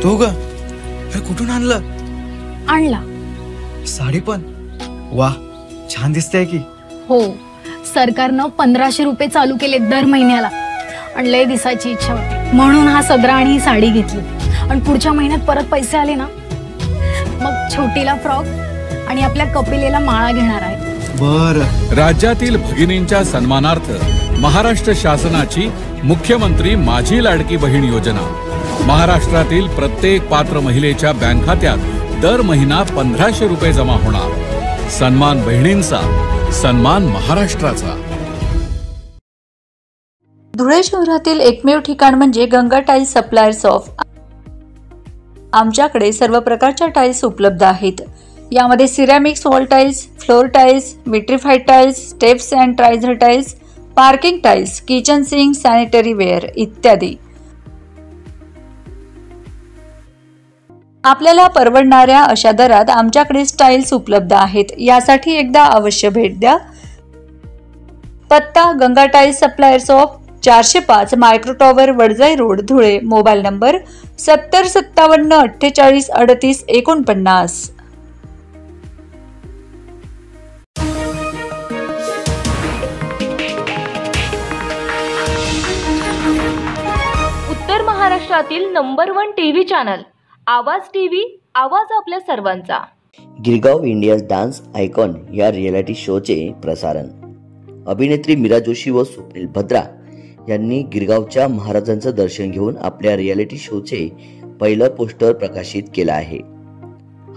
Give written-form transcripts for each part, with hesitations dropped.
तो ग हे कुठून आणलं? आणला. साडी पण वा, छान दिसते की. हो, सरकारनं 1500 रुपये चालू केले दर महिन्याला. आणि लय दिसायची इच्छा होती म्हणून हा सदरा आणि ही साडी घेतली. आणि पुढच्या महिन्यात परत पैसे आले ना, मग छोटीला फ्रॉक आणि आपल्या कपिलेला माळा घेणार आहे. बर. राज्यातील भगिनींच्या सन्मानार्थ महाराष्ट्र शासनाची मुख्यमंत्री माझी लाडकी बहीण योजना महाराष्ट्रातील प्रत्येक पात्र महिलेच्या बँक खात्यात दर महिना 1500 रुपये जमा होणार. सन्मान बहिणींचा, सन्मान महाराष्ट्राचा. धुळे शहरातील एकमेव ठिकाण म्हणजे गंगा टाइल्स सप्लायर्स ऑफ. आमच्याकडे सर्व प्रकारच्या टाइल्स उपलब्ध आहेत. यामध्ये ceramics wall tiles, floor tiles, vitrified tiles, steps and riser tiles, parking tiles, kitchen sink, sanitary ware इत्यादी. आपल्याला परवडणाऱ्या अशा दरात आमच्याकडे टाइल्स उपलब्ध आहेत. यासाठी एकदा अवश्य भेट द्या. पत्ता Ganga tiles suppliers of, 405 micro tower, Wadjai road, Dhule. Mobile number 7057 48 38 49. उत्तर महाराष्ट्रातील number 1 TV channel Awaaz TV, आवाज आपल्या सर्वांचा. गिरगाव इंडियाज डान्स आयकॉन या रियालिटी शोचे प्रसारण. अभिनेत्री मीरा जोशी व स्वप्नील भद्रा यांनी गिरगावच्या महाराजांचं दर्शन घेऊन आपल्या रियालिटी शोचे पहिलं पोस्टर प्रकाशित केलं आहे.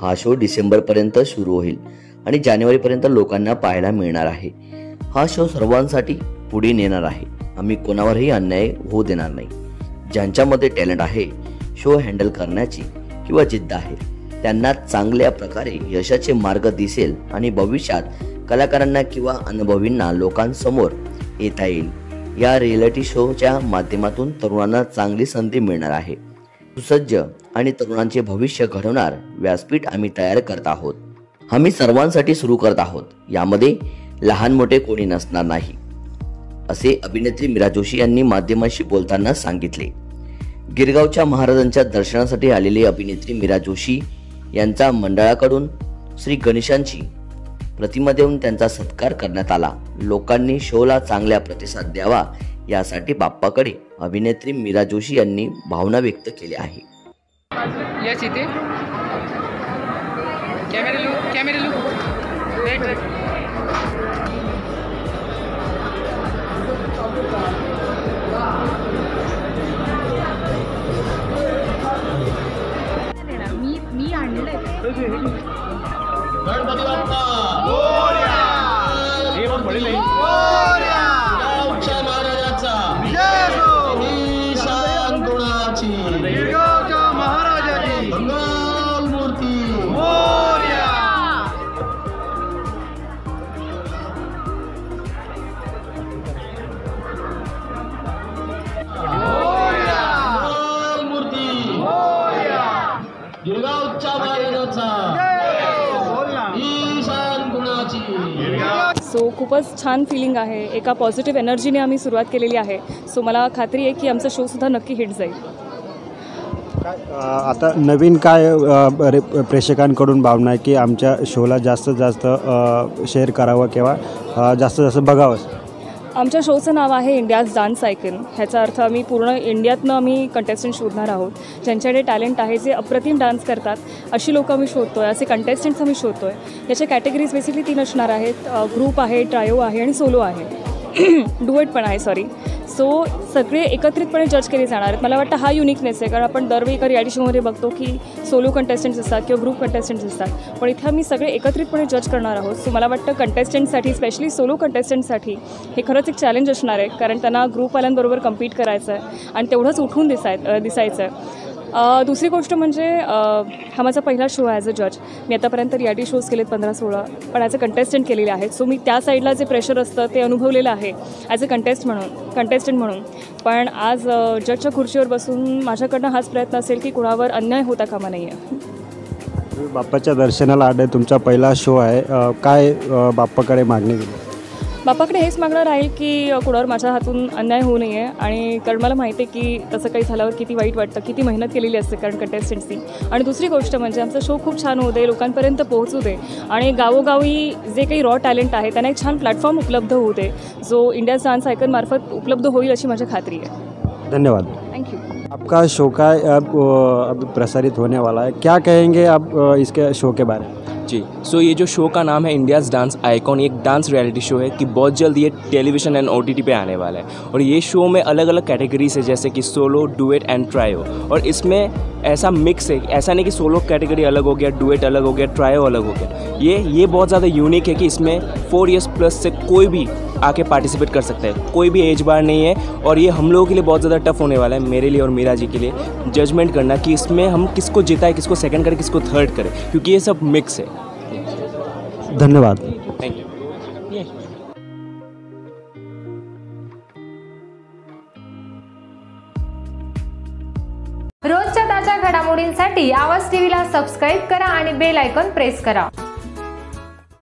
हा शो डिसेंबर पर्यंत सुरू होईल आणि जानेवारी पर्यंत लोकांना पाहायला मिळणार आहे. हा शो सर्वांसाठी पुढे नेणार आहे. आम्ही कोणावरही अन्याय होऊ देणार नाही. ज्यांच्यामध्ये टॅलेंट आहे, शो हँडल करण्याची किंवा जिद्द आहे, त्यांना चांगल्या प्रकारे यशाचे मार्ग दिसेल आणि भविष्यात कलाकारांना किंवा अनुभवींना लोकांसमोर येता येईल. या रियालिटी शोच्या माध्यमातून तरुणांना चांगली संधी मिळणार आहे. सुसज्ज आणि तरुणांचे भविष्य घडवणार व्यासपीठ आम्ही तयार करत आहोत. आम्ही सर्वांसाठी सुरू करत आहोत. यामध्ये लहान मोठे कोणी नसणार नाही, असे अभिनेत्री मीरा जोशी यांनी माध्यमांशी बोलताना सांगितले. गिरगावच्या महाराजांच्या दर्शनासाठी आलेली अभिनेत्री मीरा जोशी यांचा मंडळाकडून श्री गणेशांची प्रतिमा देऊन त्यांचा सत्कार करण्यात आला. लोकांनी शोला चांगला प्रतिसाद द्यावा यासाठी बाप्पाकडे अभिनेत्री मीरा जोशी यांनी भावना व्यक्त केल्या आहे. मी आणलंय. गणपती बाप्पा मोरया. गावच्या महाराजाचा ईशान गुणाची, गिरगावच्या महाराजाची मंगल मूर्ती मोरया. मंगल मूर्ती मोरया. गिरगावच्या महाराजाचा सो खूपच छान फिलिंग आहे. एका पॉझिटिव्ह एनर्जीने आम्ही सुरुवात केलेली आहे. सो मला खात्री आहे की आमचा शोसुद्धा नक्की हिट जाईल. आता नवीन काय प्रेक्षकांकडून भावना आहे की आमच्या शोला जास्तीत जास्त शेअर करावं किंवा जास्तीत जास्त बघावं? आमच्या शोचं नाव आहे इंडियाज डान्स आयकॉन. ह्याचा अर्थ आम्ही पूर्ण इंडियातनं आम्ही कंटेस्टंट शोधणार आहोत. ज्यांच्याकडे टॅलेंट आहे, जे अप्रतिम डान्स करतात, अशी लोकं आम्ही शोधतो आहे. असे कंटेस्टंट्स आम्ही शोधतो आहे. याच्या कॅटेगरीज बेसिकली 3 असणार आहेत. ग्रुप आहे, ट्रायो आहे आणि सोलो आहे. डुएट पण आहे, सॉरी. सो सगळे एकत्रितपणे जज केले जाणार आहेत. मला वाटतं हा युनिकनेस आहे, कारण आपण दरवेळी एका रियालिटी शोमध्ये बघतो की सोलो कंटेस्टंट्स असतात किंवा ग्रुप कंटेस्टंट्स असतात, पण इथे आम्ही सगळे एकत्रितपणे जज करणार आहोत. सो मला वाटतं कंटेस्टंटसाठी, स्पेशली सोलो कंटेस्टंटसाठी हे खरंच एक चॅलेंज असणार आहे, कारण त्यांना ग्रुपवाल्यांबरोबर कम्पीट करायचं आहे आणि तेवढंच उठून दिसायचं आहे. दुसरी गोष्ट म्हणजे हा माझा पहिला शो आहे ॲज अ जज. मी आतापर्यंत रियालिटी शोज केलेत 15-16, पण ॲज अ कंटेस्टंट केलेले आहेत. सो मी त्या साईडला जे प्रेशर असतं ते अनुभवलेलं आहे ॲज अ कंटेस्टंट म्हणून. पण आज जजच्या खुर्चीवर बसून माझ्याकडनं हाच प्रयत्न असेल की कुणावर अन्याय होता कामा नाही आहे. बाप्पाच्या दर्शनाला आले, तुमचा पहिला शो आहे, काय बाप्पाकडे मागणी केली? बापाकडे हेच मागणं राहील की कोणावर माझ्या हातून अन्याय होऊ नये, आणि कारण मला माहिती आहे की तसं काही झाल्यावर किती वाईट वाटतं, किती मेहनत केलेली असते कारण कंटेस्टंट्सनी. आणि दुसरी गोष्ट म्हणजे आमचा शो खूप छान होऊ दे, लोकांपर्यंत पोहोचू दे, आणि गावोगावी जे काही रॉ टॅलेंट आहे त्यांना एक छान प्लॅटफॉर्म उपलब्ध होऊ दे, जो इंडियाज डान्स आयकॉन मार्फत उपलब्ध होईल अशी माझी खात्री आहे. धन्यवाद. थँक्यू. आपका शो का अब प्रसारित होने वाला है, क्या कहेंगे आप इसके शो के बारे में? जी, सो ये जो शो का नाम है इंडियाज़ डांस आइकॉन, ये एक डांस रियलिटी शो है कि बहुत जल्द ये टेलीविज़न एंड OTT पे आने वाला है. और ये शो में अलग अलग कैटेगरीज है, जैसे कि सोलो, डुएट एंड ट्रायो. और इसमें ऐसा मिक्स है, ऐसा नहीं कि सोलो कैटेगरी अलग हो गया, डुएट अलग हो गया, ट्रायो अलग हो गया. ये बहुत ज़्यादा यूनिक है कि इसमें 4 years प्लस से कोई भी आके पार्टिसिपेट कर सकता है, कोई भी एज बार नहीं है. और ये हम लोगों के लिए बहुत ज़्यादा टफ होने वाला है, मेरे लिए और मीरा जी के लिए, जजमेंट करना कि इसमें हम किसको जिताए, किसको सेकंड करें, किसको थर्ड करें, क्योंकि ये सब मिक्स है. धन्यवाद. Thank you. रोजच्या ताज्या घडामोडींसाठी आवाज टीव्हीला सबस्क्राईब करा आणि बेल आयकॉन प्रेस करा.